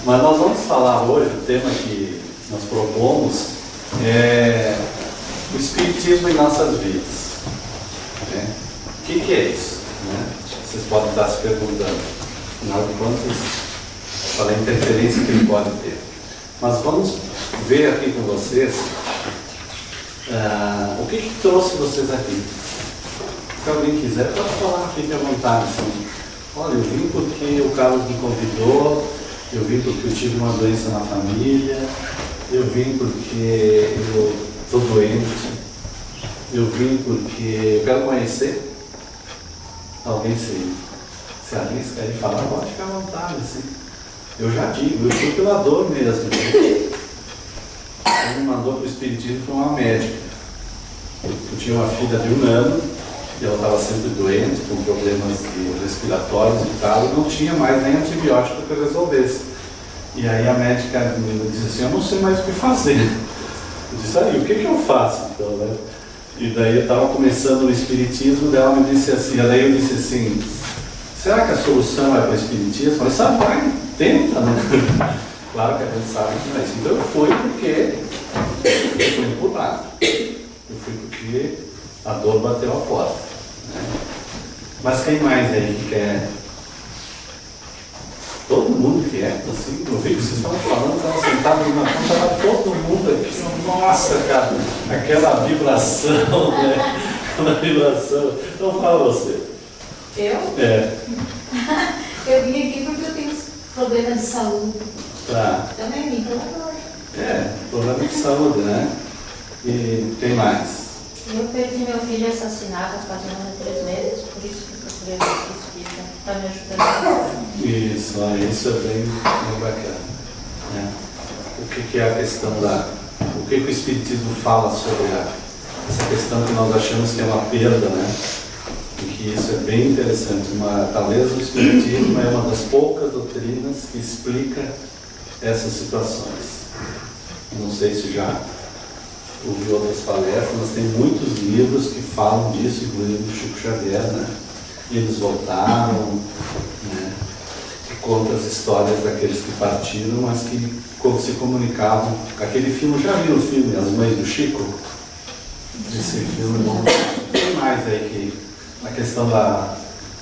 Mas nós vamos falar hoje, o tema que nós propomos é o Espiritismo em nossas vidas. Né? O que é isso? Né? Vocês podem estar se perguntando, afinal de contas, qual é a interferência que ele pode ter. Mas vamos ver aqui com vocês o que trouxe vocês aqui. Se alguém quiser, pode falar, fique à vontade. Assim. Olha, eu vim porque o Carlos me convidou, eu vim porque eu tive uma doença na família, eu vim porque eu estou doente, eu vim porque eu quero conhecer. Alguém se arrisca aí e fala, pode ficar à vontade, assim. Eu já digo, eu fui pela dor mesmo. Ele me mandou para o Espiritismo, foi uma médica. Eu tinha uma filha de 1 ano, e ela estava sempre doente, com problemas respiratórios e tal, e não tinha mais nem antibiótico que resolvesse. E aí a médica me disse assim, eu não sei mais o que fazer. Eu disse, aí, o que eu faço então, né? E daí eu estava começando o Espiritismo, daí ela me disse assim, daí eu disse assim, será que a solução é para o Espiritismo? Eu falei, sabe, vai, tenta, né? Claro que a gente sabe que não é isso. Então eu fui porque eu fui empurrado. Eu fui porque a dor bateu a porta. Né? Mas quem mais aí que quer? Todo mundo quer, assim, eu vi que vocês estavam falando, estavam sentados na ponta, estava todo mundo aqui, nossa, cara, aquela vibração, né? Aquela vibração. Então fala você. Eu? É. Eu vim aqui porque eu tenho problemas de saúde. Tá. Também vim pela dor. Problema de saúde, né? E tem mais. Eu perdi meu filho assassinado faz 3 meses, por isso que eu procurei o Espírita para me ajudar. Isso é bem bacana. Né? O que é a questão da... O que o Espiritismo fala sobre essa questão que nós achamos que é uma perda, né? E que isso é bem interessante. Talvez o Espiritismo é uma das poucas doutrinas que explica essas situações. Não sei se já ouvi outras palestras, mas tem muitos livros que falam disso, inclusive do Chico Xavier, né? E eles voltaram, né? Que conta as histórias daqueles que partiram, mas que se comunicavam. Aquele filme, já viram o filme As Mães do Chico? Esse filme bom. Tem mais aí que a questão da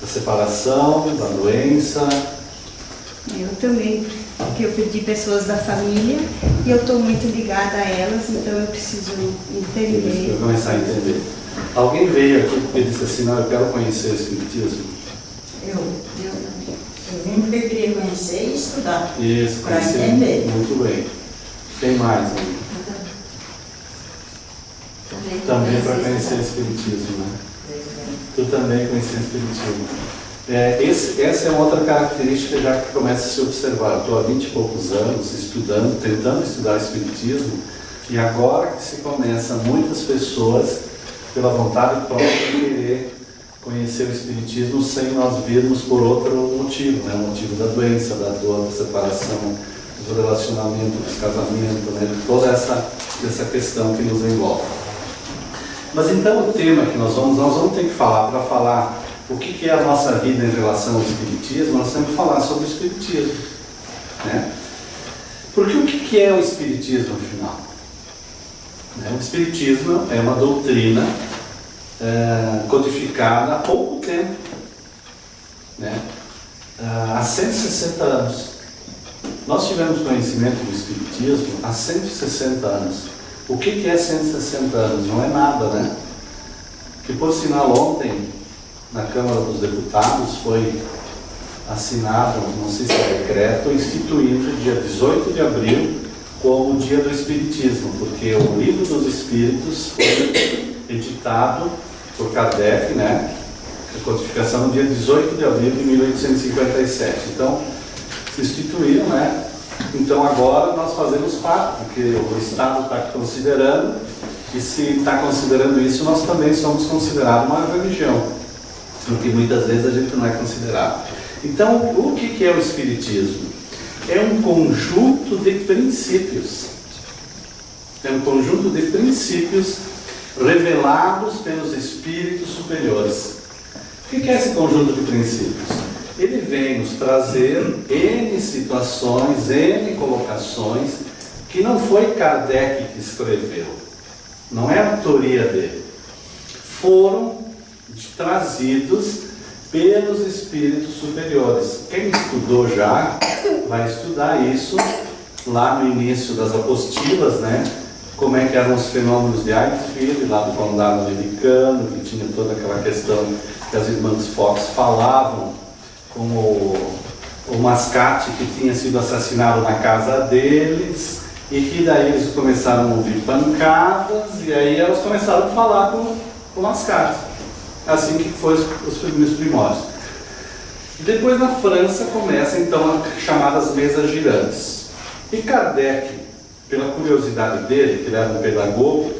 separação, da doença. Eu também, porque eu perdi pessoas da família e eu estou muito ligada a elas, então eu preciso entender. Eu começar a entender. Alguém veio aqui porque disse assim, não, eu quero conhecer o Espiritismo. Eu vim porque eu queria conhecer e estudar. Isso, para conhecer. entender. Muito bem. Tem mais aí. Também para conhecer o Espiritismo, né? Tu também conhecer o Espiritismo. Essa é uma outra característica já que começa a se observar. Eu estou há 20 e poucos anos estudando, tentando estudar o Espiritismo, e agora que se começa muitas pessoas, pela vontade própria, querer conhecer o Espiritismo sem nós virmos por outro motivo, né? O motivo da doença, da dor, da separação, do relacionamento, do casamento, né? Toda essa questão que nos envolve. Mas então o tema que nós vamos ter que falar, para falar o que é a nossa vida em relação ao Espiritismo, nós temos que falar sobre o Espiritismo. Né? Porque o que é o Espiritismo, afinal? O Espiritismo é uma doutrina codificada há pouco tempo, né? Há 160 anos. Nós tivemos conhecimento do Espiritismo há 160 anos. O que é 160 anos? Não é nada, né? Que por sinal ontem, na Câmara dos Deputados, foi assinado, não sei se é decreto, instituindo o dia 18 de abril como o Dia do Espiritismo, porque o Livro dos Espíritos foi editado por Kardec, né? A codificação no dia 18 de abril de 1857. Então, se instituíram, né? Então agora nós fazemos parte, porque o Estado está considerando, e se está considerando isso, nós também somos considerados uma religião, porque muitas vezes a gente não é considerado. Então, o que é o Espiritismo? É um conjunto de princípios. É um conjunto de princípios revelados pelos espíritos superiores. O que é esse conjunto de princípios? ele vem nos trazer N situações, N colocações, que não foi Kardec que escreveu, não é a autoria dele, foram trazidos pelos espíritos superiores. Quem estudou já vai estudar isso lá no início das apostilas, né? Como é que eram os fenômenos de Eichsfeld, lá do condado americano, que tinha toda aquela questão que as irmãs Fox falavam, como o Mascate que tinha sido assassinado na casa deles, e que daí eles começaram a ouvir pancadas, e aí elas começaram a falar com o Mascate. Assim que foi os primeiros primórdios. Depois na França começa então as chamadas mesas girantes. E Kardec, pela curiosidade dele, que ele era um pedagogo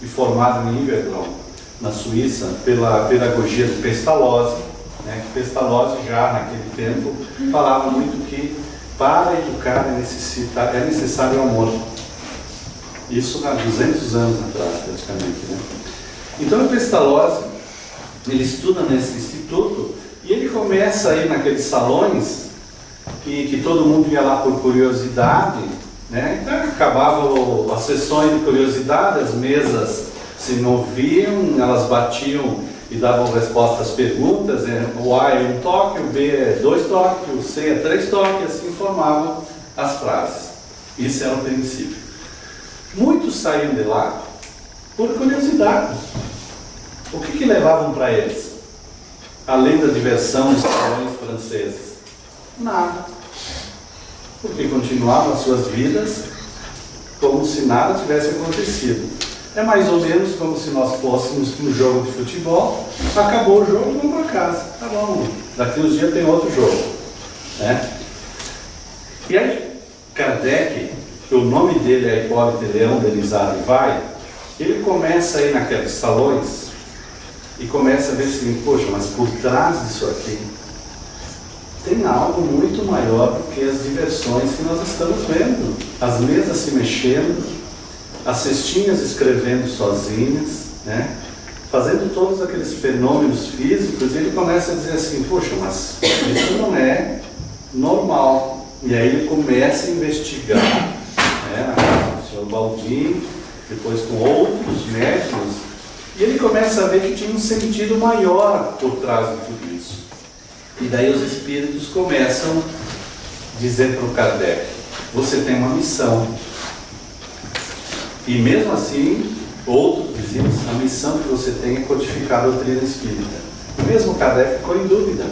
e formado em Yverton, na Suíça, pela pedagogia de Pestalozzi, né, que Pestalozzi já naquele tempo falava muito que para educar é necessário amor. Isso há 200 anos atrás, praticamente. Né? Então o Pestalozzi, ele estuda nesse instituto e ele começa a ir naqueles salões que todo mundo ia lá por curiosidade, né? Então acabava as sessões de curiosidade, as mesas se moviam, elas batiam e davam resposta às perguntas, o A é 1 toque, o B é 2 toques, o C é 3 toques, e assim formavam as frases. Isso era o princípio. Muitos saíam de lá por curiosidade. O que levavam para eles? Além da diversão dos salões franceses? Nada. Porque continuavam as suas vidas como se nada tivesse acontecido. É mais ou menos como se nós fôssemos para um jogo de futebol, acabou o jogo, vamos para casa. Tá bom, daqui uns dias tem outro jogo. Né? E aí, Kardec, que o nome dele é Hipólito Leão Denizado e vai, ele começa a ir naqueles salões e começa a ver assim, poxa, mas por trás disso aqui tem algo muito maior do que as diversões que nós estamos vendo. As mesas se mexendo, as cestinhas escrevendo sozinhas, né? Fazendo todos aqueles fenômenos físicos, e ele começa a dizer assim, poxa, mas isso não é normal. E aí ele começa a investigar, né, na casa do Sr. Baldini, depois com outros médicos, e ele começa a ver que tinha um sentido maior por trás de tudo isso. E daí os espíritos começam a dizer para o Kardec, você tem uma missão. E mesmo assim, outros diziam, a missão que você tem é codificar a doutrina espírita. E mesmo Kardec ficou em dúvida.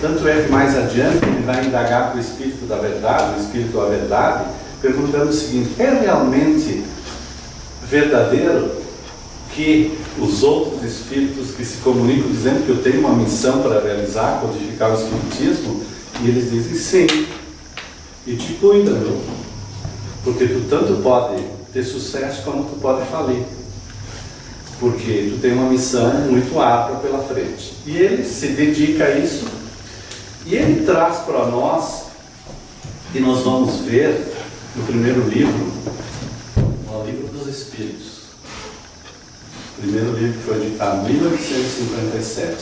Tanto é que mais adiante ele vai indagar para o Espírito da Verdade, o Espírito da Verdade, perguntando o seguinte, é realmente verdadeiro que os outros espíritos que se comunicam dizendo que eu tenho uma missão para realizar, codificar o Espiritismo? E eles dizem sim. E te cuida, viu? Porque tu tanto pode ter sucesso como tu pode falir. Porque tu tem uma missão muito árdua pela frente. E ele se dedica a isso. E ele traz para nós, e nós vamos ver no primeiro livro, o Livro dos Espíritos. O primeiro livro que foi editado em 1857.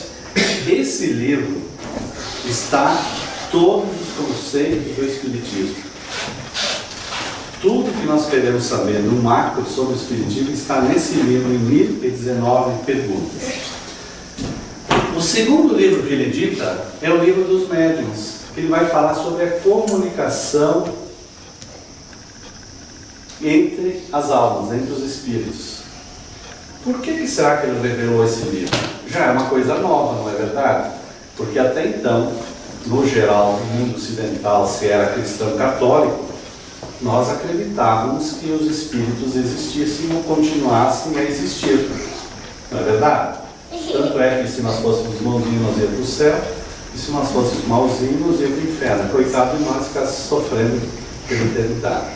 Esse livro está todos os conceitos do Espiritismo. Tudo que nós queremos saber no macro sobre o Espiritismo está nesse livro, em 1019 perguntas. O segundo livro que ele edita é o livro dos médiuns, que ele vai falar sobre a comunicação entre as almas, entre os espíritos. Por que será que ele revelou esse livro? Já é uma coisa nova, não é verdade? Porque até então, no geral, no mundo ocidental, se era cristão católico, nós acreditávamos que os espíritos existissem ou continuassem a existir. Não é verdade? Tanto é que se nós fôssemos bonzinhos, nós íamos para o céu, e se nós fôssemos malzinhos, nós íamos para o inferno. Coitado de nós ficar sofrendo pela eternidade.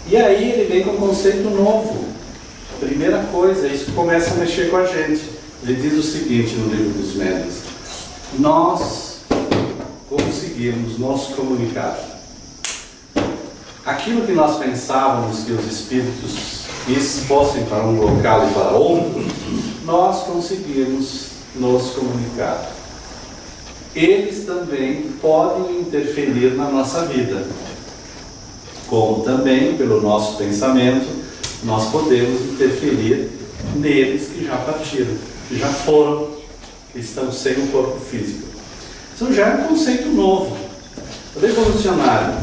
E aí ele vem com um conceito novo. Primeira coisa, isso começa a mexer com a gente. Ele diz o seguinte no livro dos médiuns: nós conseguimos nos comunicar. Aquilo que nós pensávamos que os espíritos fossem para um local e para outro, nós conseguimos nos comunicar. eles também podem interferir na nossa vida. Como também, pelo nosso pensamento, nós podemos interferir neles que já partiram, que já foram, que estão sem o corpo físico. Isso já é um conceito novo, revolucionário.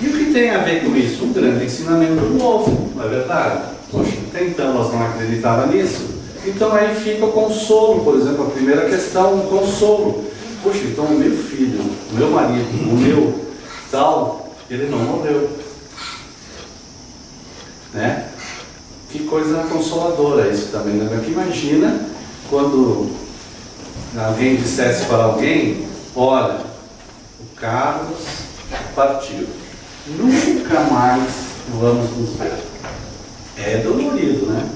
E o que tem a ver com isso? Um grande ensinamento novo, não é verdade? Poxa, até então nós não acreditávamos nisso. Então aí fica o consolo, por exemplo, a primeira questão, o consolo. Poxa, então o meu filho, o meu marido, o meu tal, ele não morreu. Né? Que coisa consoladora isso também, né? Porque imagina quando alguém dissesse para alguém, olha, o Carlos partiu, nunca mais vamos nos ver. É dolorido, né?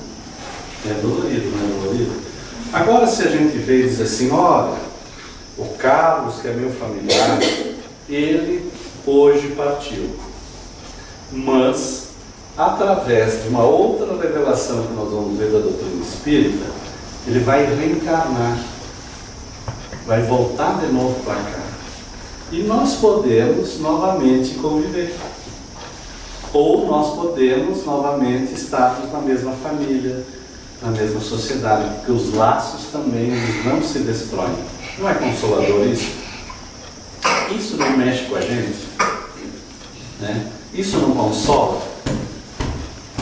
É dolorido, não é dolorido? Agora se a gente vê e diz assim, olha, o Carlos, que é meu familiar, ele hoje partiu, mas através de uma outra revelação que nós vamos ver da doutrina espírita, ele vai reencarnar, vai voltar de novo para cá. E nós podemos novamente conviver. Ou nós podemos novamente estarmos na mesma família, na mesma sociedade, porque os laços também não se destroem. Não é consolador isso? Isso não mexe com a gente? Né? Isso não consola?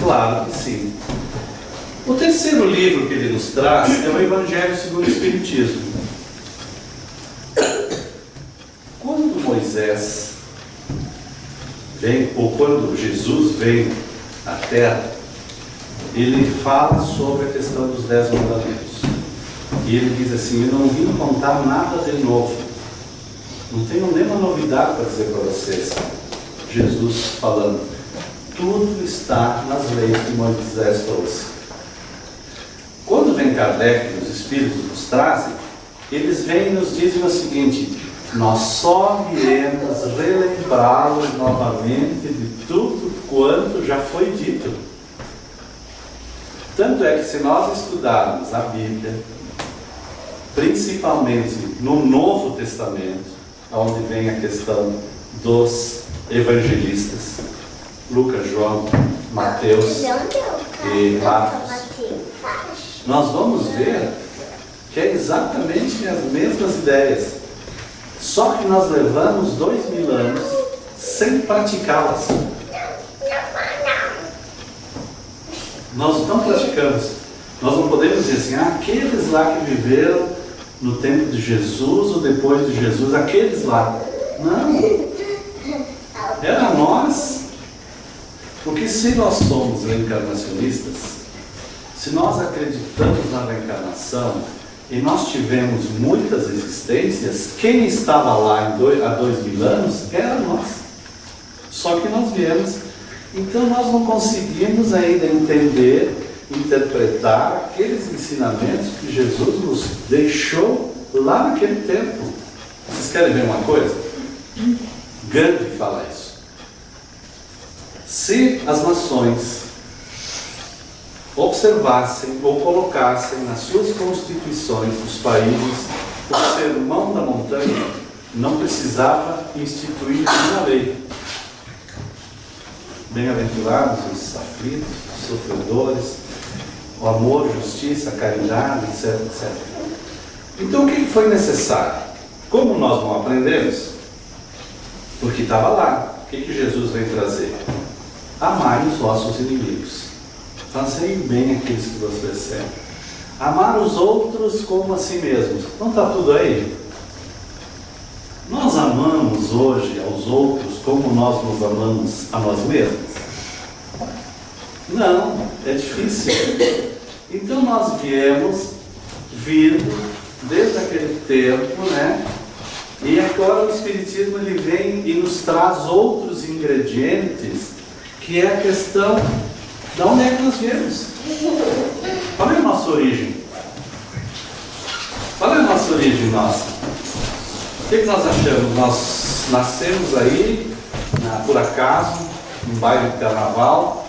Claro que sim. O terceiro livro que ele nos traz é o Evangelho segundo o Espiritismo. Quando Moisés vem, ou quando Jesus vem à Terra, ele fala sobre a questão dos 10 mandamentos. E ele diz assim, eu não vim contar nada de novo. Não tenho nenhuma novidade para dizer para vocês. Jesus falando, tudo está nas leis que Moisés trouxe. Quando vem Kardec e os Espíritos nos trazem, eles vêm e nos dizem o seguinte, nós só viemos relembrá-los novamente de tudo quanto já foi dito. Tanto é que se nós estudarmos a Bíblia, principalmente no Novo Testamento, onde vem a questão dos evangelistas, Lucas, João, Mateus e Marcos, nós vamos ver que é exatamente as mesmas ideias, só que nós levamos 2000 anos sem praticá-las. Nós não praticamos. Nós não podemos dizer assim, aqueles lá que viveram no tempo de Jesus ou depois de Jesus, aqueles lá. Não. Era nós. Porque se nós somos reencarnacionistas, se nós acreditamos na reencarnação e nós tivemos muitas existências, quem estava lá há 2000 anos era nós. Só que nós viemos. Então nós não conseguimos ainda entender, interpretar aqueles ensinamentos que Jesus nos deixou lá naquele tempo. Vocês querem ver uma coisa? Gandhi fala isso. Se as nações observassem ou colocassem nas suas constituições dos países o sermão da montanha, não precisava instituir nenhuma lei. Bem-aventurados os aflitos, os sofredores, o amor, justiça, caridade, etc, etc. Então o que foi necessário? Como nós não aprendemos, porque estava lá, o que Jesus veio trazer? Amai os vossos inimigos, fazei bem aqueles que vos perseguem, amar os outros como a si mesmos. Não está tudo aí? Nós amamos hoje aos outros como nós nos amamos a nós mesmos? Não, é difícil. Então nós viemos vindo desde aquele tempo, né? E agora o Espiritismo ele vem e nos traz outros ingredientes, que é a questão de onde é que nós viemos. Qual é a nossa origem? Qual é a nossa origem nossa? O que nós achamos? Nós nascemos aí, por acaso, num baile de carnaval,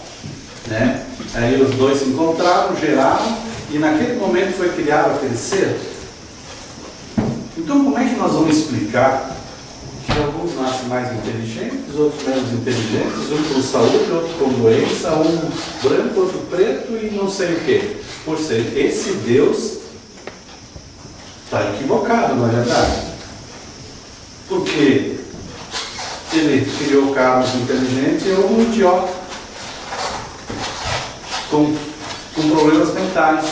né? Aí os dois se encontraram, geraram, e naquele momento foi criado aquele ser. Então como é que nós vamos explicar que alguns nascem mais inteligentes, outros menos inteligentes, um com saúde, outro com doença, um branco, outro preto e não sei o quê. Por ser esse Deus está equivocado, não é verdade? Porque ele criou carros inteligentes e eu um idiota com problemas mentais.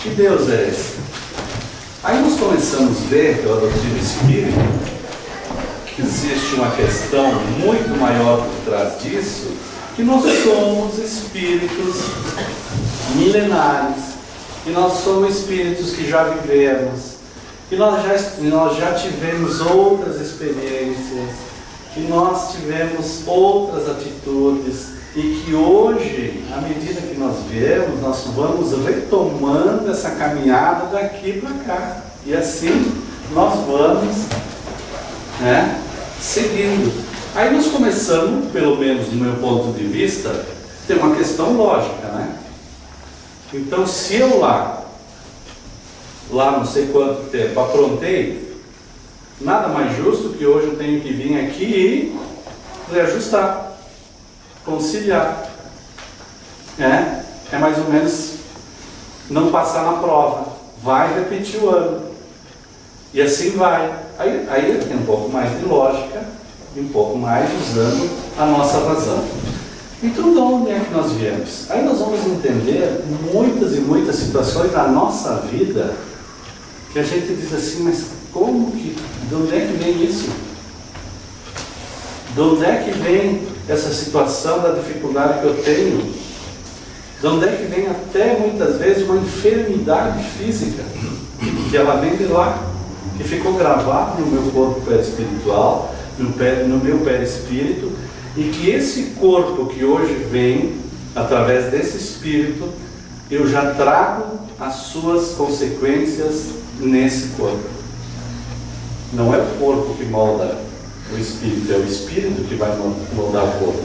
Que Deus é esse? Aí nós começamos a ver, pela doutrina espírita, que existe uma questão muito maior por trás disso, que nós somos espíritos milenares, que nós somos espíritos que já vivemos, que nós já tivemos outras experiências, que nós tivemos outras atitudes, e que hoje, à medida que nós viemos, nós vamos retomando essa caminhada daqui para cá. E assim nós vamos, né, seguindo. Aí nós começamos, pelo menos do meu ponto de vista, ter uma questão lógica, né? Então, se eu lá não sei quanto tempo aprontei, nada mais justo que hoje eu tenho que vir aqui e reajustar, conciliar. É mais ou menos não passar na prova, vai repetir o ano. E assim vai. Aí tem um pouco mais de lógica e um pouco mais usando a nossa razão. Então, de onde é que nós viemos? Aí nós vamos entender muitas e muitas situações da nossa vida que a gente diz assim, mas como que, de onde é que vem isso? De onde é que vem essa situação da dificuldade que eu tenho? De onde é que vem até muitas vezes uma enfermidade física, que ela vem de lá, que ficou gravada no meu corpo perispiritual, no meu perispírito, e que esse corpo que hoje vem, através desse espírito, eu já trago as suas consequências nesse corpo. Não é o corpo que molda o espírito, é o espírito que vai moldar o corpo.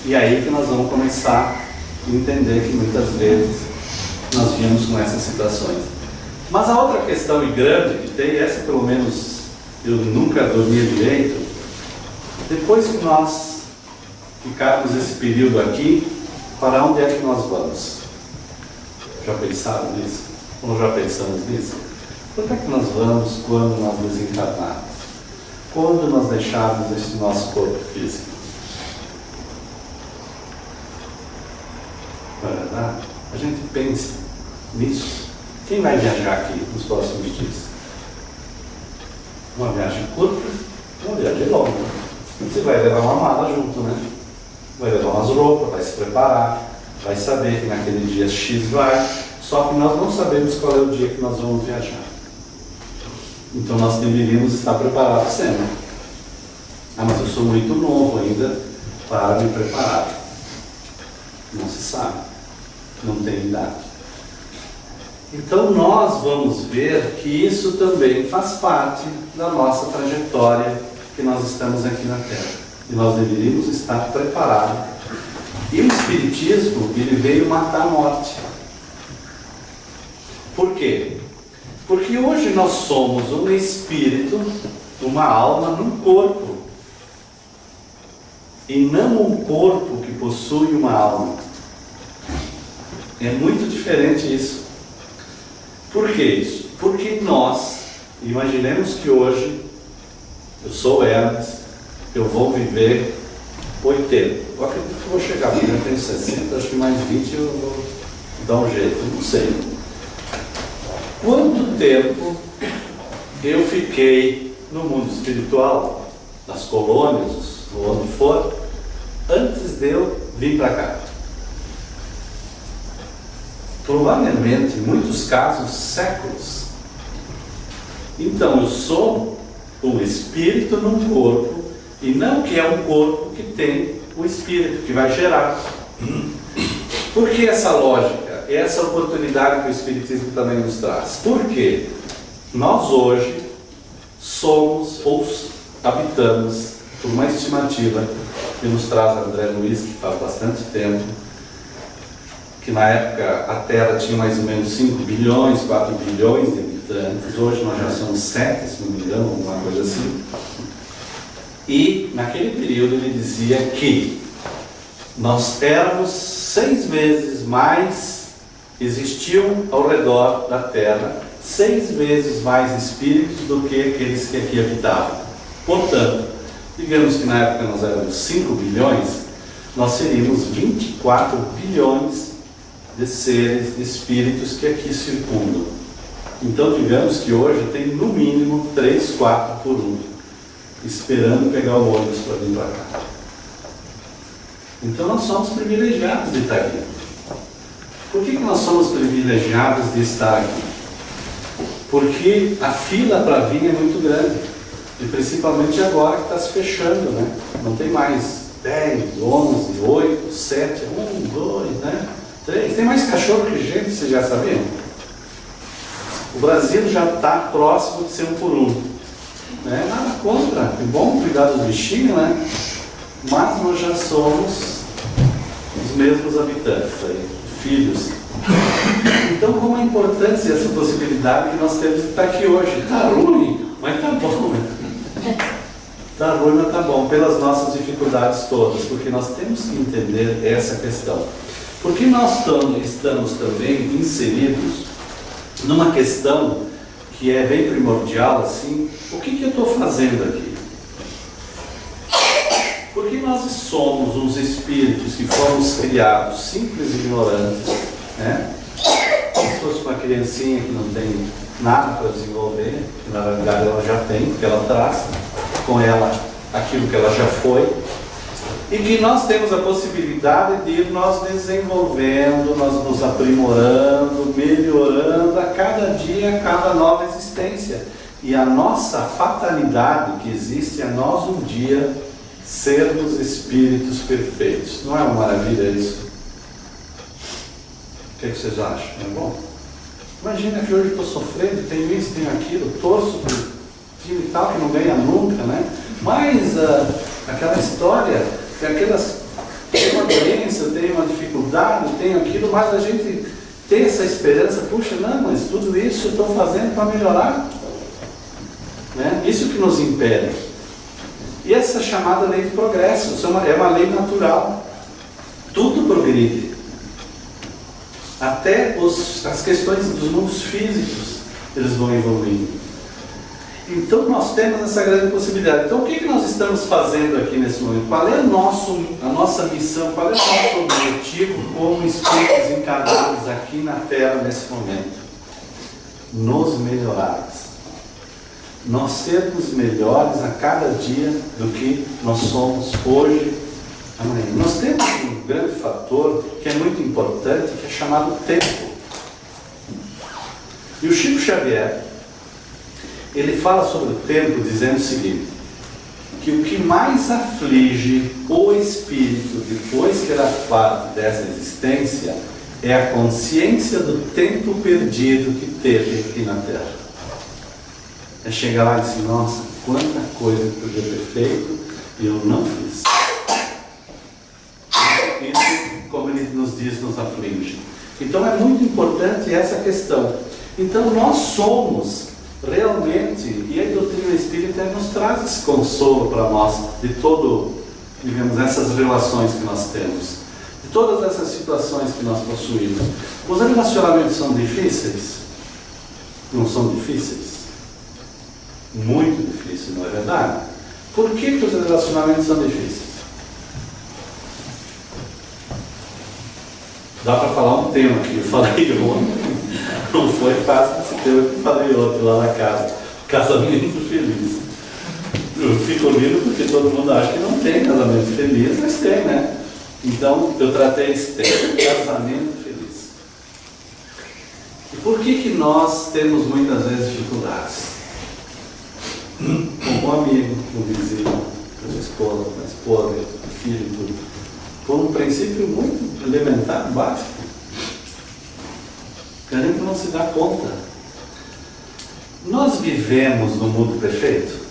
E aí que nós vamos começar a entender que muitas vezes nós viemos com essas situações. Mas a outra questão e grande que tem, essa pelo menos eu nunca dormi direito, depois que nós ficarmos esse período aqui, para onde é que nós vamos? Já pensaram nisso? Ou já pensamos nisso? Onde é que nós vamos quando nós desencarnarmos? Quando nós deixarmos esse nosso corpo físico? Não é verdade? A gente pensa nisso. Quem vai viajar aqui nos próximos dias? Uma viagem curta, uma viagem longa. Você vai levar uma mala junto, né? Vai levar umas roupas, vai se preparar, vai saber que naquele dia X vai, só que nós não sabemos qual é o dia que nós vamos viajar. Então nós deveríamos estar preparados sempre. Ah, mas eu sou muito novo ainda para me preparar. Não se sabe, não tem idade. Então nós vamos ver que isso também faz parte da nossa trajetória que nós estamos aqui na Terra. E nós deveríamos estar preparados. E o Espiritismo, ele veio matar a morte. Por quê? Porque hoje nós somos um espírito, uma alma num corpo. E não um corpo que possui uma alma. É muito diferente isso. Por que isso? Porque nós, imaginemos que hoje, eu sou Hermes, eu vou viver 80. Eu acredito que eu vou chegar, porque eu tenho 60, acho que mais 20 eu vou dar um jeito, não sei. Quanto tempo eu fiquei no mundo espiritual, nas colônias, ou onde for, antes de eu vir para cá? Provavelmente, em muitos casos, séculos. Então, eu sou um espírito num corpo, e não que é um corpo que tem o espírito, que vai gerar. Por que essa lógica? Essa oportunidade que o Espiritismo também nos traz. Por quê? Nós hoje somos, ou habitamos, por uma estimativa que nos traz André Luiz, que faz bastante tempo, que na época a Terra tinha mais ou menos 5 bilhões, 4 bilhões de habitantes, hoje nós já somos 7, se não me engano, alguma coisa assim. E naquele período ele dizia que nós éramos 6 vezes mais, existiam ao redor da Terra 6 vezes mais espíritos do que aqueles que aqui habitavam. Portanto, digamos que na época nós éramos 5 bilhões, nós seríamos 24 bilhões de seres, de espíritos que aqui circundam. Então digamos que hoje tem no mínimo 3, 4 por 1, esperando pegar o ônibus para vir para cá. Então nós somos privilegiados de estar aqui. Por que nós somos privilegiados de estar aqui? Porque a fila para vir é muito grande. E principalmente agora que está se fechando, né? Não tem mais 10, 11, 8, 7, 1, 2, né? 3. Tem mais cachorro que gente, vocês já sabiam? O Brasil já está próximo de ser 1 por 1. Né? Nada contra, é bom cuidar dos bichinhos, né? Mas nós já somos os mesmos habitantes, aí, filhos. Então, como é importante essa possibilidade que nós temos de estar aqui hoje? Está ruim, mas está bom, né? Está ruim, mas está bom, pelas nossas dificuldades todas, porque nós temos que entender essa questão. Porque nós estamos também inseridos numa questão que é bem primordial, assim, o que eu estou fazendo aqui? Porque nós somos uns espíritos que fomos criados simples e ignorantes, né? Se fosse uma criancinha que não tem nada para desenvolver, que na realidade ela já tem, porque ela traz com ela aquilo que ela já foi, e que nós temos a possibilidade de ir nós desenvolvendo, nós nos aprimorando, melhorando a cada dia, a cada nova existência. E a nossa fatalidade que existe é nós um dia sermos espíritos perfeitos. Não é uma maravilha isso? O que vocês acham? Não é bom? Imagina que hoje estou sofrendo, tenho isso, tenho aquilo, torço para o time tal que não ganha nunca, né? Mas aquela história, tem uma doença, tem uma dificuldade, tem aquilo, mas a gente tem essa esperança, puxa, não, mas tudo isso eu estou fazendo para melhorar. Né? Isso que nos impede. E essa chamada lei de progresso, isso é uma lei natural. Tudo progride. Até as questões dos mundos físicos, eles vão evoluindo. Então nós temos essa grande possibilidade. Então o que nós estamos fazendo aqui nesse momento? Qual é a nossa missão? Qual é o nosso objetivo como espíritos encarnados aqui na Terra nesse momento? Nos melhorarmos. Nós sermos melhores a cada dia do que nós somos hoje, amanhã. Nós temos um grande fator que é muito importante, que é chamado tempo. E o Chico Xavier, ele fala sobre o tempo dizendo o seguinte, que o que mais aflige o espírito depois que era parte dessa existência é a consciência do tempo perdido que teve aqui na Terra. É chegar lá e dizer, nossa, quanta coisa que eu podia ter feito e eu não fiz. Isso, como ele nos diz, nos aflige. Então é muito importante essa questão. Então nós somos realmente, e a doutrina espírita nos traz esse consolo para nós, de todo, digamos, essas relações que nós temos, de todas essas situações que nós possuímos. Os relacionamentos são difíceis? Não são difíceis? Muito difícil, não é verdade? Por que os relacionamentos são difíceis? Dá para falar um tema que eu falei ontem. Não foi fácil esse tema que eu falei ontem lá na casa. Casamento feliz. Eu fico lindo porque todo mundo acha que não tem casamento feliz, mas tem, né? Então eu tratei esse tema, casamento feliz. E por que nós temos muitas vezes dificuldades? Com um amigo, com um vizinho, com a esposa, com filho e tudo. Por um princípio muito elementar, básico. Que a gente não se dá conta. Nós vivemos no mundo perfeito,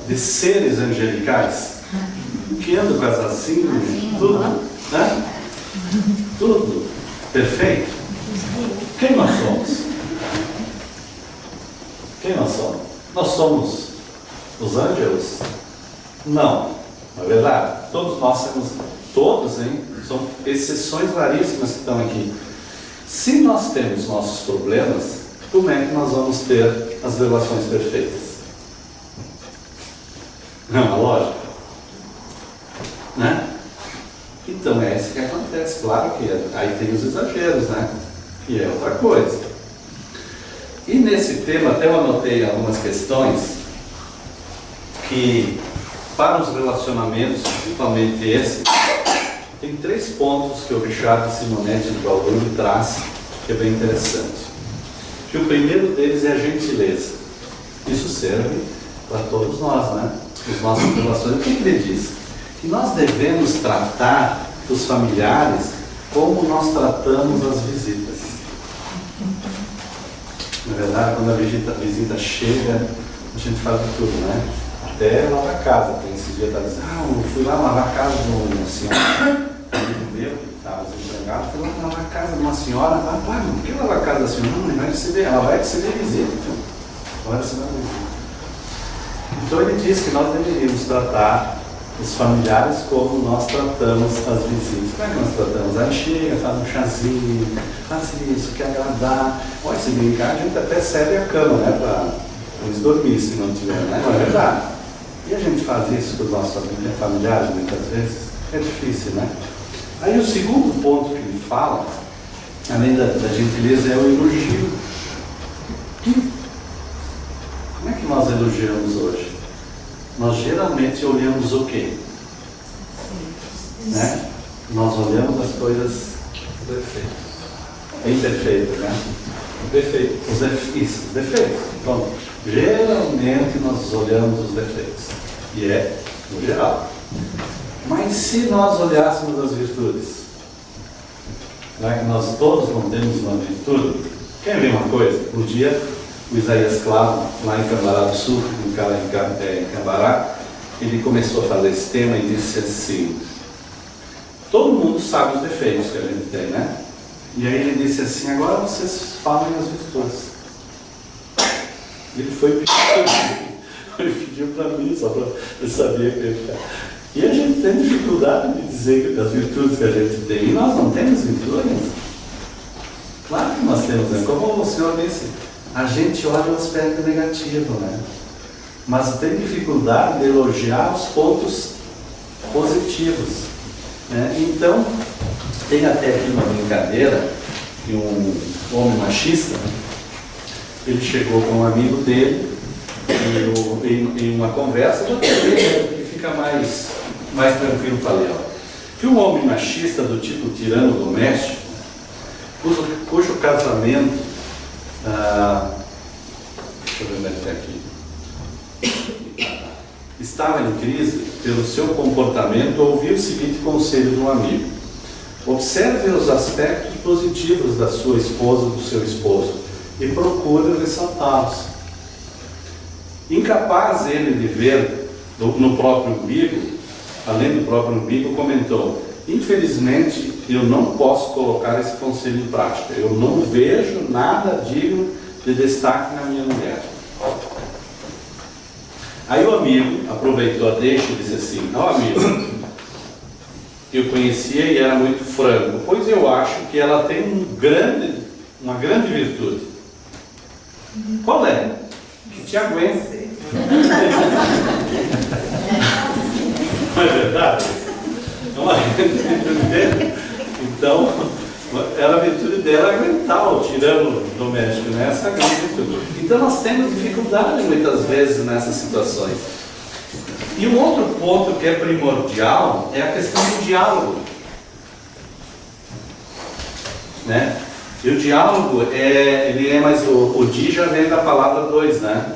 de seres angelicais, que andam com as asinhas, tudo, né? Tudo perfeito. Quem nós somos? Quem nós somos? Nós somos os ângelos? Não, não é verdade? Todos nós somos, hein? São exceções raríssimas que estão aqui. Se nós temos nossos problemas, como é que nós vamos ter as relações perfeitas? Não é uma lógica? Né? Então é isso que acontece. Claro que aí tem os exageros, né? Que é outra coisa. E nesse tema até eu anotei algumas questões que, para os relacionamentos, principalmente esse, tem 3 pontos que o Richard Simonetti do Valbrune traz, que é bem interessante. Que o primeiro deles é a gentileza. Isso serve para todos nós, né? Os nossos relações. O que ele diz? Que nós devemos tratar os familiares como nós tratamos as visitas. Na verdade, quando a visita chega, a gente faz de tudo, né? Até lavar a casa. Tem esse dia, estava dizendo, eu fui lá lavar a casa de uma senhora, um amigo meu, que estava desempregado, fui lá lavar a casa de uma senhora, pai, por que lavar a casa da senhora? Não, ela vai receber visita, então. Vai receber visita. Então ele diz que nós deveríamos tratar os familiares como nós tratamos as visitas. Como é que nós tratamos? Aí chega, faz um chazinho, faz isso, quer agradar. Olha, se brincar, a gente até serve a cama, né? Para eles dormirem, se não tiver, né? Não é verdade? E a gente faz isso com os nossos familiares, muitas vezes. É difícil, né? Aí o segundo ponto que ele fala, além da gentileza, é o elogio. Como é que nós elogiamos hoje? Nós geralmente olhamos o quê? Né? Nós olhamos as coisas imperfeitas, né? Os defeitos. Então, geralmente nós olhamos os defeitos. E é no geral. Mas se nós olhássemos as virtudes, não é que nós todos não temos uma virtude? Quer ver uma coisa? Um dia, o Isaías Clavo, lá em Cambará do Sul, em Cambará, ele começou a fazer esse tema e disse assim, todo mundo sabe os defeitos que a gente tem, né? E aí ele disse assim, agora vocês falem as virtudes. Ele foi ele pediu para mim, só para eu saber que ele ia. E a gente tem dificuldade de dizer as virtudes que a gente tem. E nós não temos virtudes? Claro que nós temos, né? Como o senhor disse, a gente olha o aspecto negativo, né? Mas tem dificuldade de elogiar os pontos positivos, né? Então, tem até aqui uma brincadeira de um homem machista. Ele chegou com um amigo dele em uma conversa, que fica mais tranquilo para ler. Que um homem machista do tipo tirano doméstico, cujo casamento, deixa eu ver onde é que está aqui, estava em crise pelo seu comportamento, ouviu o seguinte conselho de um amigo: observe os aspectos positivos da sua esposa ou do seu esposo e procure ressaltá-los. Incapaz ele de ver no próprio umbigo, além do próprio umbigo, comentou: infelizmente eu não posso colocar esse conselho em prática, eu não vejo nada digno de destaque na minha mulher. Aí o amigo aproveitou a deixa e disse assim: ó amigo, eu conhecia e era muito franco, pois eu acho que ela tem uma grande virtude. Qual é? Que te aguenta. Não é verdade? É uma grande virtude dele. Então, era a virtude dela aguentar o tirano doméstico, né? Essa é a grande virtude. Então nós temos dificuldade muitas vezes nessas situações. E um outro ponto que é primordial é a questão do diálogo, né? E o diálogo ele é mais, o di já vem da palavra dois, né?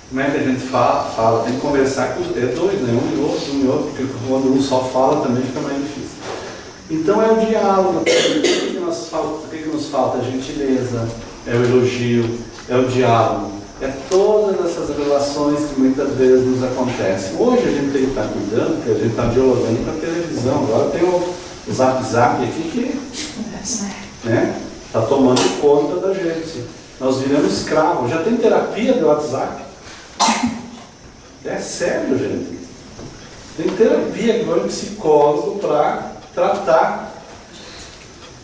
Como é que a gente fala? Tem que conversar com dois, né? Um e outro, porque quando um só fala também fica mais difícil. Então é o diálogo. O que nos falta? A gentileza, é o elogio, é o diálogo, é todas essas relações que muitas vezes nos acontecem. Hoje a gente tem que estar cuidando, porque a gente está dialogando com a televisão. Agora tem o Zap aqui que está tomando conta da gente. Nós viramos escravos. Já tem terapia do WhatsApp? É sério, gente. Tem terapia que vai um psicólogo para tratar.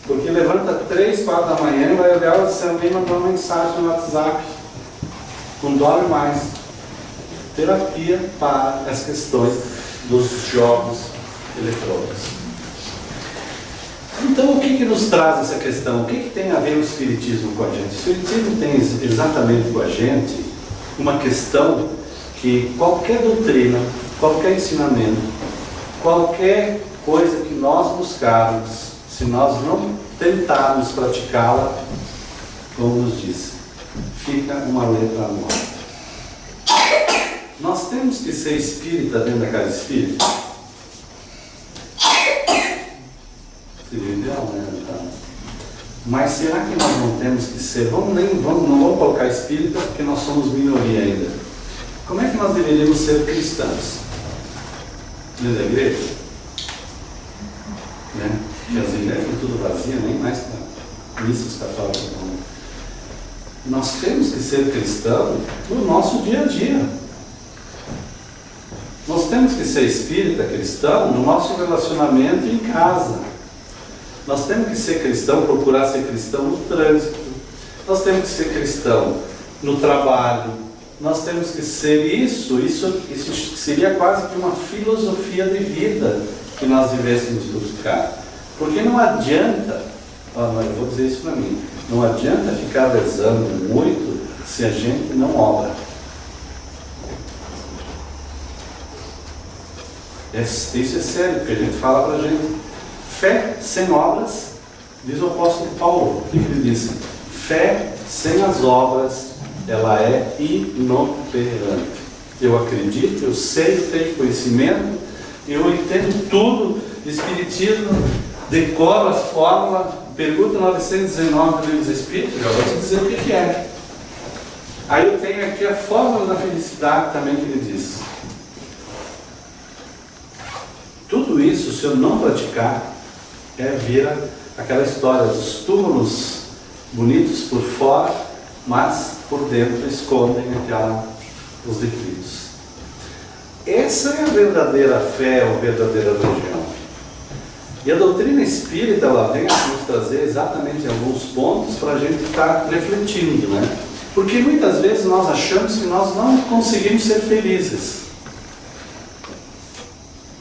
Porque levanta 3, 4 da manhã e vai olhar se alguém mandou uma mensagem no WhatsApp. Não dorme mais. Terapia para as questões dos jogos eletrônicos. Então, o que nos traz essa questão? O que tem a ver o Espiritismo com a gente? O Espiritismo tem exatamente com a gente uma questão que qualquer doutrina, qualquer ensinamento, qualquer coisa que nós buscarmos, se nós não tentarmos praticá-la, como nos disse, fica uma letra morta. Nós temos que ser espírita dentro da casa espírita? Seria ideal, né? Mas será que nós não temos que ser? Não vamos colocar espírita porque nós somos minoria ainda. Como é que nós deveríamos ser cristãos? Dentro da igreja? Né? Porque as igrejas são tudo vazias, nem mais para missas católicas. Nós temos que ser cristãos no nosso dia a dia. Nós temos que ser espírita cristão no nosso relacionamento em casa. Nós temos que ser cristão, procurar ser cristão no trânsito. Nós temos que ser cristão no trabalho. Nós temos que ser isso seria quase que uma filosofia de vida que nós devêssemos buscar. Porque não adianta, eu vou dizer isso para mim, não adianta ficar rezando muito se a gente não obra. Isso é sério, porque a gente fala para a gente. Fé sem obras, diz o apóstolo Paulo, o que ele disse? Fé sem as obras, ela é inoperante. Eu acredito, eu sei, eu tenho conhecimento, eu entendo tudo, espiritismo, decoro as fórmulas, pergunta 919 do Livro dos Espíritos, já vou te dizer o que é. Aí eu tenho aqui a fórmula da felicidade também que ele diz. Tudo isso, se eu não praticar, vira aquela história dos túmulos bonitos por fora, mas por dentro escondem os detritos. Essa é a verdadeira fé, ou verdadeira religião. E a doutrina espírita, ela vem a nos trazer exatamente alguns pontos para a gente estar refletindo, né? Porque muitas vezes nós achamos que nós não conseguimos ser felizes,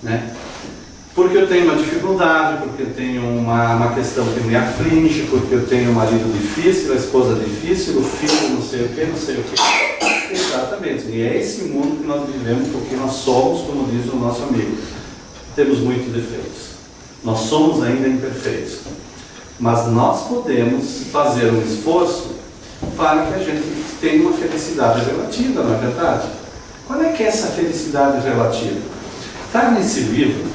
né? Porque eu tenho uma dificuldade, porque eu tenho uma questão que me aflige, porque eu tenho um marido difícil, a esposa difícil, o filho não sei o que, não sei o que. Exatamente. E é esse mundo que nós vivemos, porque nós somos, como diz o nosso amigo, temos muitos defeitos. Nós somos ainda imperfeitos. Mas nós podemos fazer um esforço para que a gente tenha uma felicidade relativa, não é verdade? Qual é que é essa felicidade relativa? Está nesse livro,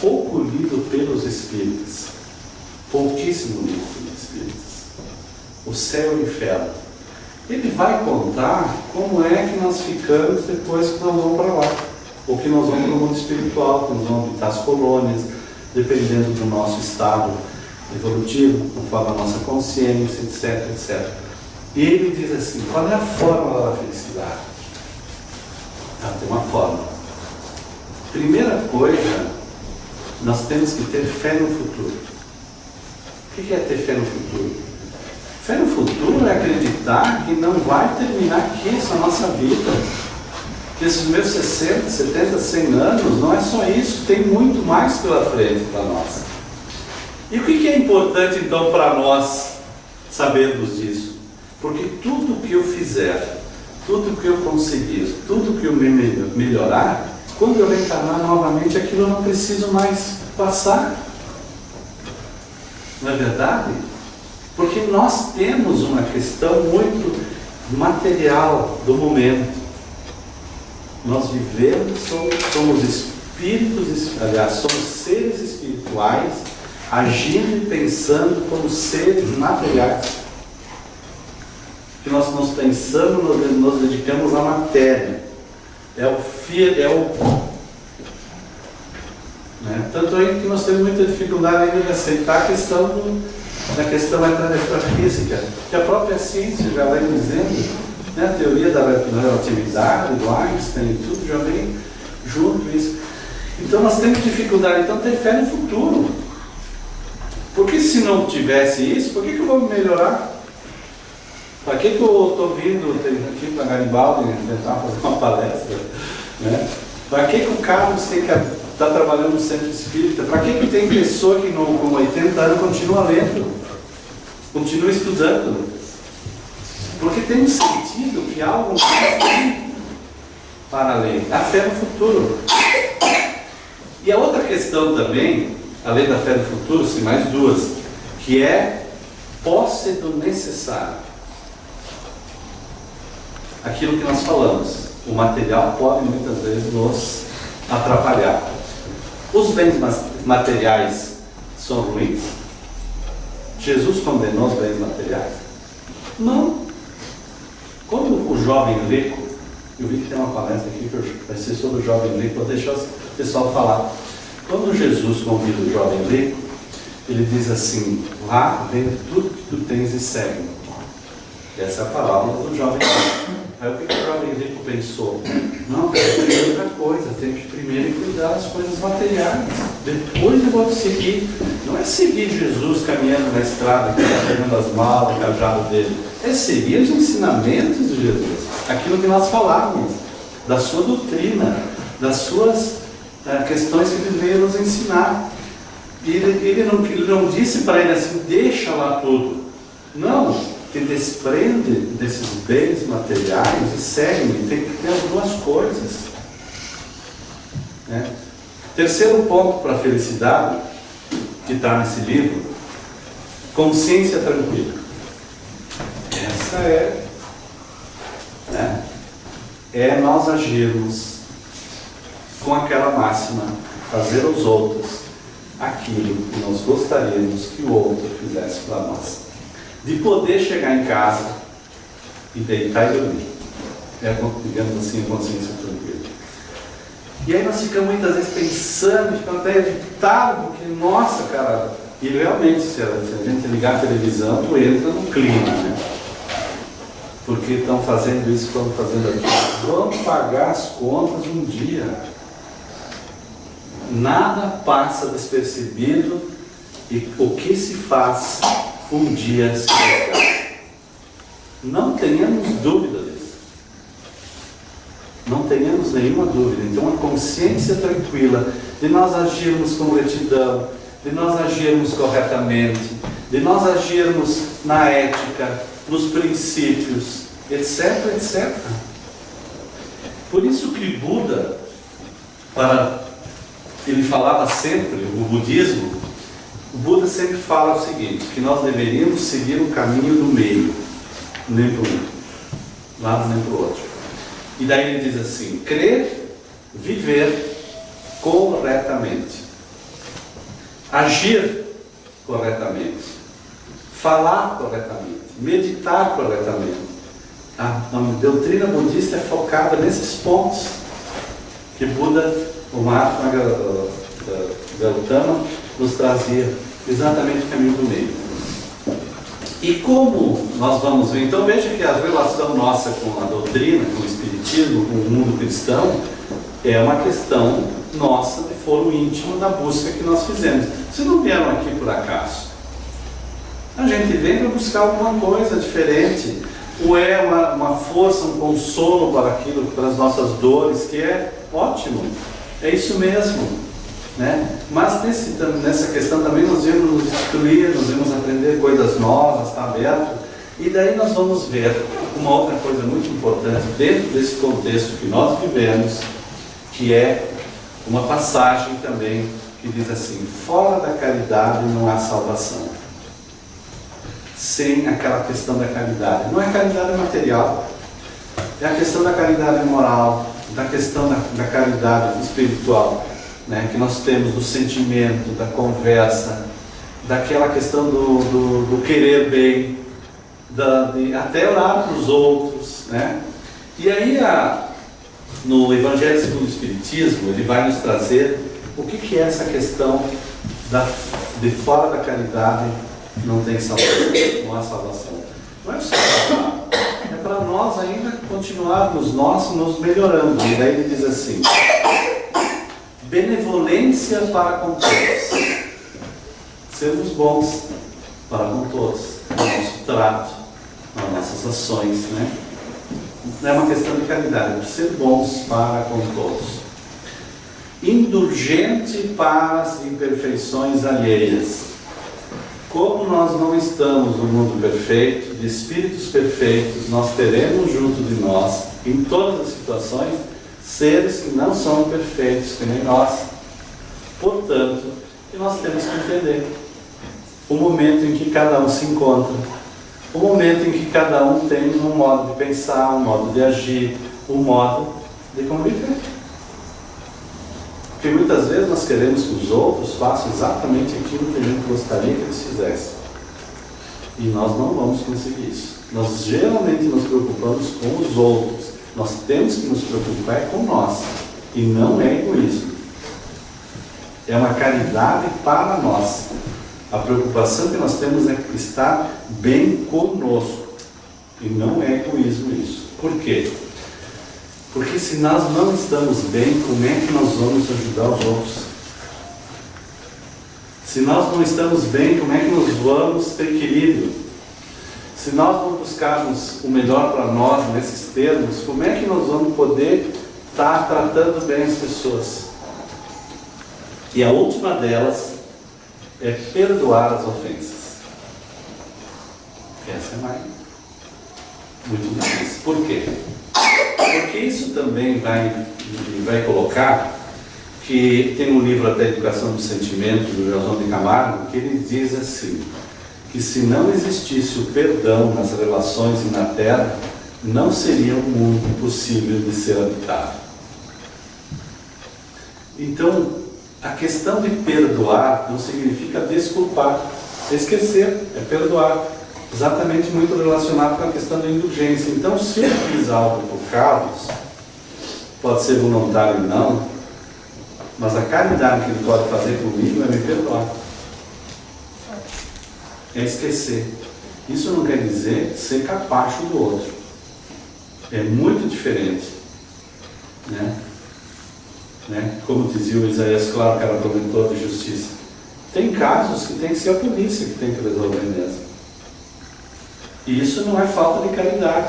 pouco lido pelos espíritas, pouquíssimo lido pelos espíritas, O Céu e o Inferno. Ele vai contar como é que nós ficamos depois que nós vamos para lá, ou que nós vamos para o mundo espiritual, que nós vamos habitar as colônias, dependendo do nosso estado evolutivo, conforme a nossa consciência, etc, etc. E ele diz assim, qual é a fórmula da felicidade? Tem uma fórmula. Primeira coisa, nós temos que ter fé no futuro. O que é ter fé no futuro? Fé no futuro é acreditar que não vai terminar aqui essa nossa vida. Que esses meus 60, 70, 100 anos, não é só isso, tem muito mais pela frente para nós. E o que é importante então para nós sabermos disso? Porque tudo que eu fizer, tudo que eu conseguir, tudo que eu melhorar, quando eu reencarnar novamente, aquilo eu não preciso mais passar. Não é verdade? Porque nós temos uma questão muito material do momento. Nós vivemos, somos espíritos, aliás, somos seres espirituais, agindo e pensando como seres materiais. Que nós pensamos, nos dedicamos à matéria. Né? Tanto é que nós temos muita dificuldade ainda de aceitar a questão da questão extrafísica, que a própria ciência já vem dizendo, né? A teoria da relatividade, do Einstein, tudo já vem junto isso. Então nós temos dificuldade, então ter fé no futuro. Porque se não tivesse isso, por que eu vou melhorar? Para que eu estou vindo aqui para Garibaldi tentar fazer uma palestra? Né? Para que o Carlos tem que estar trabalhando no centro espírita? Para que tem pessoa que com 80 anos continua lendo? Continua estudando? Porque tem um sentido que algo tem para além. A fé no futuro. E a outra questão também, além da fé no futuro, sim, mais duas, que é posse do necessário. Aquilo que nós falamos, o material pode muitas vezes nos atrapalhar. Os bens materiais são ruins? Jesus condenou os bens materiais? Não. Quando o jovem rico, eu vi que tem uma palestra aqui que vai ser sobre o jovem rico, vou deixar o pessoal falar. Quando Jesus convida o jovem rico, ele diz assim: vá, vende tudo que tu tens e segue-me. Essa é a palavra do jovem rico. Aí o que o jovem rico pensou? Não, tem outra coisa, tem que primeiro cuidar das coisas materiais, depois eu vou seguir. Não é seguir Jesus caminhando na estrada, pegando as malas, o cajado dele, é seguir os ensinamentos de Jesus, aquilo que nós falávamos, da sua doutrina, das suas questões que ele veio nos ensinar. E ele não disse para ele assim: deixa lá tudo. Não. Que desprende desses bens materiais e segue-me, tem que ter as duas coisas. Né? Terceiro ponto para a felicidade, que está nesse livro: consciência tranquila. Essa é nós agirmos com aquela máxima, fazer aos outros aquilo que nós gostaríamos que o outro fizesse para nós. De poder chegar em casa e deitar e dormir. É, digamos assim, a consciência tranquila. E aí nós ficamos muitas vezes pensando, ficamos até irritados, porque, nossa, cara, e realmente, se a gente ligar a televisão, tu entra no clima, né? Porque estão fazendo isso, estão fazendo aquilo. Vamos pagar as contas um dia. Nada passa despercebido e o que se faz um dia se desgasta. Não tenhamos dúvida disso. Não tenhamos nenhuma dúvida. Então a consciência tranquila de nós agirmos com retidão, de nós agirmos corretamente, de nós agirmos na ética, nos princípios, etc, etc. Por isso que Buda, ele falava sempre, o budismo, o Buda sempre fala o seguinte, que nós deveríamos seguir o caminho do meio, nem para um lado nem para o outro. E daí ele diz assim: crer, viver corretamente, agir corretamente, falar corretamente, meditar corretamente. A doutrina budista é focada nesses pontos que Buda, o Mahatma Gautama, nos trazia exatamente o caminho do meio. E como nós vamos ver, então veja que a relação nossa com a doutrina, com o espiritismo, com o mundo cristão, é uma questão nossa de foro íntimo da busca que nós fizemos. Vocês não vieram aqui por acaso. A gente vem para buscar alguma coisa diferente, ou é uma força, um consolo para aquilo, para as nossas dores, que é ótimo, é isso mesmo. Né? Mas nessa questão também nós vamos nos instruir, nós vamos aprender coisas novas, está aberto. E daí nós vamos ver uma outra coisa muito importante dentro desse contexto que nós vivemos, que é uma passagem também que diz assim: fora da caridade não há salvação. Sem aquela questão da caridade. Não é caridade material, é a questão da caridade moral, da questão da caridade espiritual. Né, que nós temos do sentimento, da conversa, daquela questão do querer bem, de até orar para os outros. Né? E aí, no Evangelho segundo o Espiritismo, ele vai nos trazer o que é essa questão de fora da caridade não tem salvação, não há salvação. Não é só é para nós ainda continuarmos nós nos melhorando. E daí ele diz assim: benevolência para com todos, sermos bons para com todos, no nosso trato, nas nossas ações, né? Não é uma questão de caridade, é ser bons para com todos. Indulgente para as imperfeições alheias. Como nós não estamos no mundo perfeito, de espíritos perfeitos, nós teremos junto de nós, em todas as situações, seres que não são perfeitos, que nem nós. Portanto, que nós temos que entender o momento em que cada um se encontra, o momento em que cada um tem um modo de pensar, um modo de agir, um modo de conviver. Porque muitas vezes nós queremos que os outros façam exatamente aquilo que a gente gostaria que eles fizessem. E nós não vamos conseguir isso. Nós geralmente nos preocupamos com os outros. Nós temos que nos preocupar com nós. E não é egoísmo. É uma caridade para nós. A preocupação que nós temos é estar bem conosco. E não é egoísmo isso. Por quê? Porque se nós não estamos bem, como é que nós vamos ajudar os outros? Se nós não estamos bem, como é que nós vamos ter equilíbrio? Se nós não buscarmos o melhor para nós nesses termos, como é que nós vamos poder estar tratando bem as pessoas? E a última delas é perdoar as ofensas. Essa é mais muito difícil. Por quê? Porque isso também vai colocar que tem um livro até Educação do Sentimento, do João de Camargo, que ele diz assim, que se não existisse o perdão nas relações e na Terra, não seria um mundo possível de ser habitado. Então, a questão de perdoar não significa desculpar, esquecer, é perdoar. Exatamente muito relacionado com a questão da indulgência. Então, se eu fiz algo por Carlos, pode ser voluntário ou não, mas a caridade que ele pode fazer comigo é me perdoar. É esquecer. Isso não quer dizer ser capacho do outro. É muito diferente. Né? Como dizia o Isaías Claro, que era promotor de justiça. Tem casos que tem que ser a polícia que tem que resolver mesmo. E isso não é falta de caridade.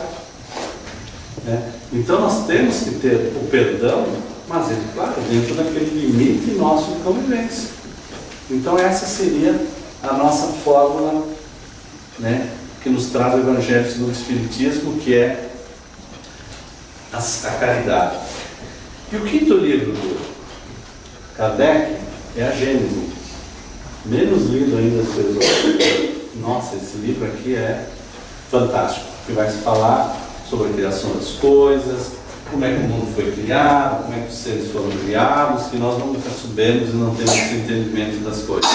Né? Então nós temos que ter o perdão, mas ele, claro, dentro daquele limite nosso de convivência. Então essa seria a nossa fórmula, né, que nos traz o Evangelho segundo o Espiritismo, que é a caridade. E o quinto livro do Kardec é a Gênese. Menos lido ainda das pessoas. Nossa, esse livro aqui é fantástico, que vai se falar sobre a criação das coisas, como é que o mundo foi criado, como é que os seres foram criados, que nós nunca soubemos e não temos esse entendimento das coisas.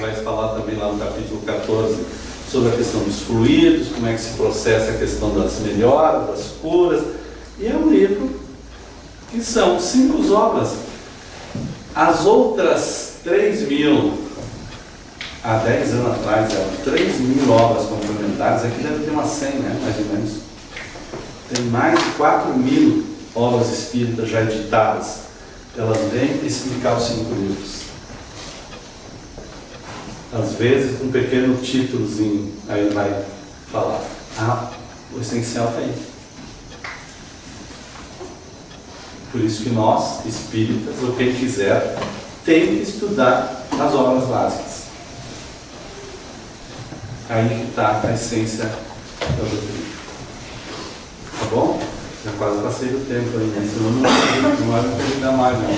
Vai se falar também lá no capítulo 14 sobre a questão dos fluidos, como é que se processa a questão das melhoras, das curas. E é um livro que são 5 obras. As outras 3.000 há 10 anos atrás, eram 3.000 obras complementares, aqui deve ter umas 100, né, mais ou menos. Tem mais de 4.000 obras espíritas já editadas. Elas vêm explicar os 5 livros. Às vezes, um pequeno títulozinho, aí ele vai falar. O essencial está aí. Por isso que nós, espíritas, ou quem quiser, tem que estudar as obras básicas. Aí que está a essência da doutrina. Tá bom? Já quase passei do tempo aí, né? Senão não vai me perguntar mais, não.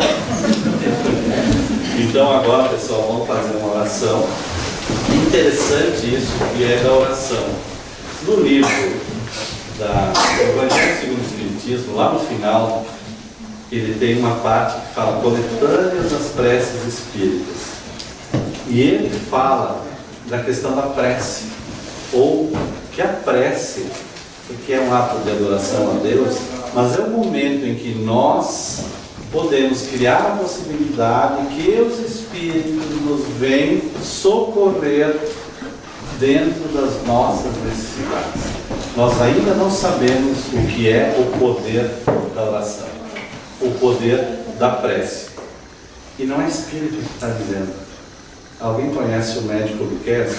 Então agora, pessoal, vamos fazer uma oração. Interessante isso, que é da oração. No livro do Evangelho segundo o Espiritismo, lá no final, ele tem uma parte que fala coletâneas das preces espíritas. E ele fala da questão da prece, ou que a prece, que é um ato de adoração a Deus, mas é o momento em que nós podemos criar a possibilidade que os Espíritos nos venham socorrer dentro das nossas necessidades. Nós ainda não sabemos o que é o poder da oração, o poder da prece. E não é espírito que está dizendo. Alguém conhece o médico Luquezzi?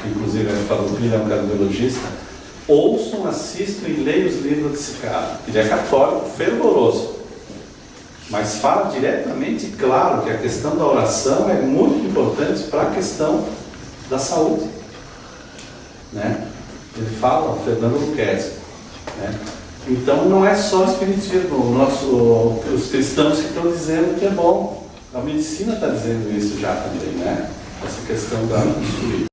Inclusive ele falou que ele é um cardiologista. Ouçam, assistam e leiam os livros desse cara. Ele é católico, fervoroso. Mas fala diretamente, claro, que a questão da oração é muito importante para a questão da saúde. Né? Ele fala, o Fernando Luquezzi. Né? Então não é só o espiritismo, os cristãos que estão dizendo que é bom. A medicina está dizendo isso já também, né? Essa questão da